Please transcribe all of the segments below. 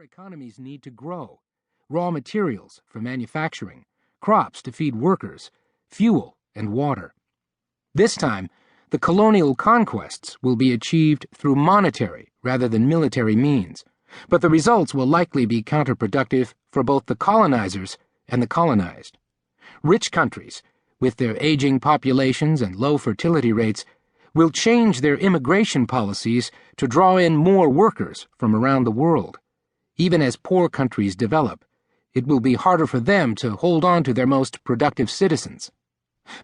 Their economies need to grow. Raw materials for manufacturing, crops to feed workers, fuel and water. This time, the colonial conquests will be achieved through monetary rather than military means, but the results will likely be counterproductive for both the colonizers and the colonized. Rich countries, with their aging populations and low fertility rates, will change their immigration policies to draw in more workers from around the world. Even as poor countries develop, it will be harder for them to hold on to their most productive citizens.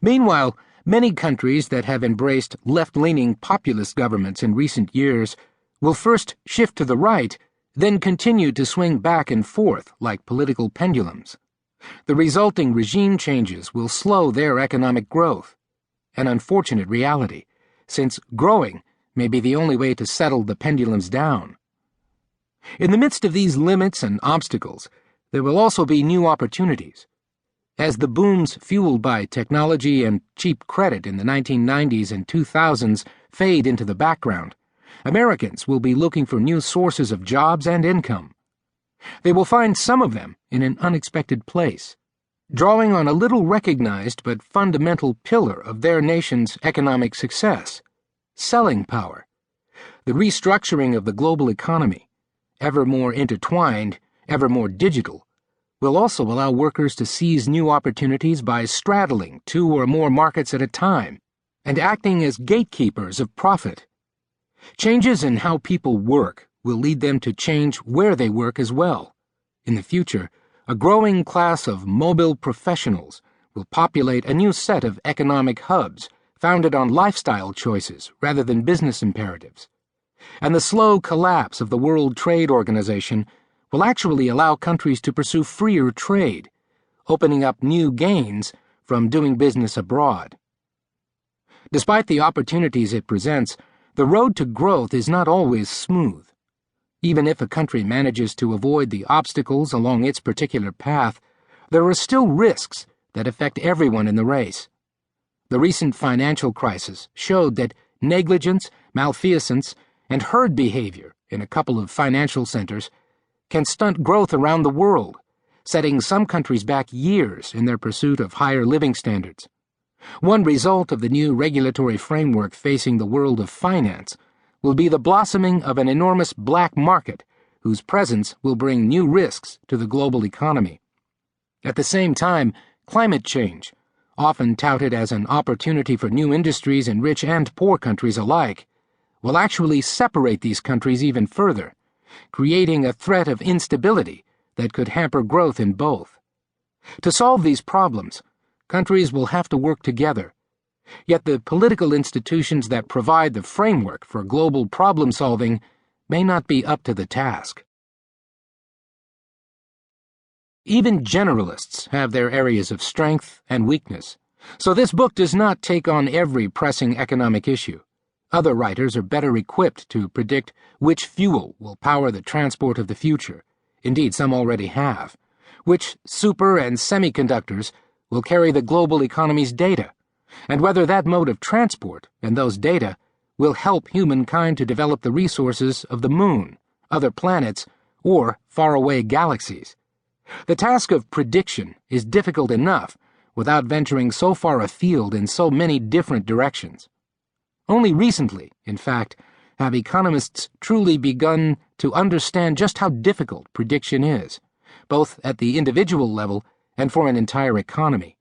Meanwhile, many countries that have embraced left-leaning populist governments in recent years will first shift to the right, then continue to swing back and forth like political pendulums. The resulting regime changes will slow their economic growth, an unfortunate reality, since growing may be the only way to settle the pendulums down. In the midst of these limits and obstacles, there will also be new opportunities. As the booms fueled by technology and cheap credit in the 1990s and 2000s fade into the background, Americans will be looking for new sources of jobs and income. They will find some of them in an unexpected place, drawing on a little recognized but fundamental pillar of their nation's economic success: selling power. The restructuring of the global economy, ever more intertwined, ever more digital, will also allow workers to seize new opportunities by straddling two or more markets at a time and acting as gatekeepers of profit. Changes in how people work will lead them to change where they work as well. In the future, a growing class of mobile professionals will populate a new set of economic hubs founded on lifestyle choices rather than business imperatives. And the slow collapse of the World Trade Organization will actually allow countries to pursue freer trade, opening up new gains from doing business abroad. Despite the opportunities it presents, the road to growth is not always smooth. Even if a country manages to avoid the obstacles along its particular path, there are still risks that affect everyone in the race. The recent financial crisis showed that negligence, malfeasance, and herd behavior in a couple of financial centers can stunt growth around the world, setting some countries back years in their pursuit of higher living standards. One result of the new regulatory framework facing the world of finance will be the blossoming of an enormous black market whose presence will bring new risks to the global economy. At the same time, climate change, often touted as an opportunity for new industries in rich and poor countries alike, will actually separate these countries even further, creating a threat of instability that could hamper growth in both. To solve these problems, countries will have to work together. Yet the political institutions that provide the framework for global problem-solving may not be up to the task. Even generalists have their areas of strength and weakness, so this book does not take on every pressing economic issue. Other writers are better equipped to predict which fuel will power the transport of the future. Indeed, some already have. Which super and semiconductors will carry the global economy's data, and whether that mode of transport and those data will help humankind to develop the resources of the moon, other planets, or faraway galaxies. The task of prediction is difficult enough without venturing so far afield in so many different directions. Only recently, in fact, have economists truly begun to understand just how difficult prediction is, both at the individual level and for an entire economy.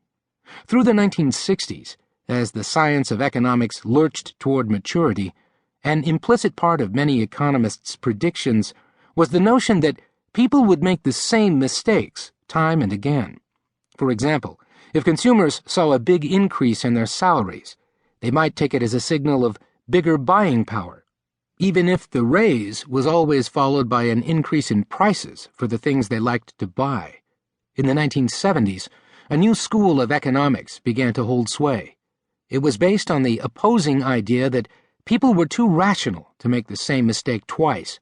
Through the 1960s, as the science of economics lurched toward maturity, an implicit part of many economists' predictions was the notion that people would make the same mistakes time and again. For example, if consumers saw a big increase in their salaries, they might take it as a signal of bigger buying power, even if the raise was always followed by an increase in prices for the things they liked to buy. In the 1970s, a new school of economics began to hold sway. It was based on the opposing idea that people were too rational to make the same mistake twice.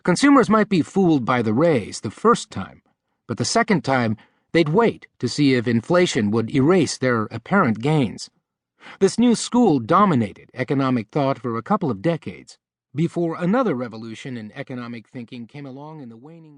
Consumers might be fooled by the raise the first time, but the second time they'd wait to see if inflation would erase their apparent gains. This new school dominated economic thought for a couple of decades, before another revolution in economic thinking came along in the waning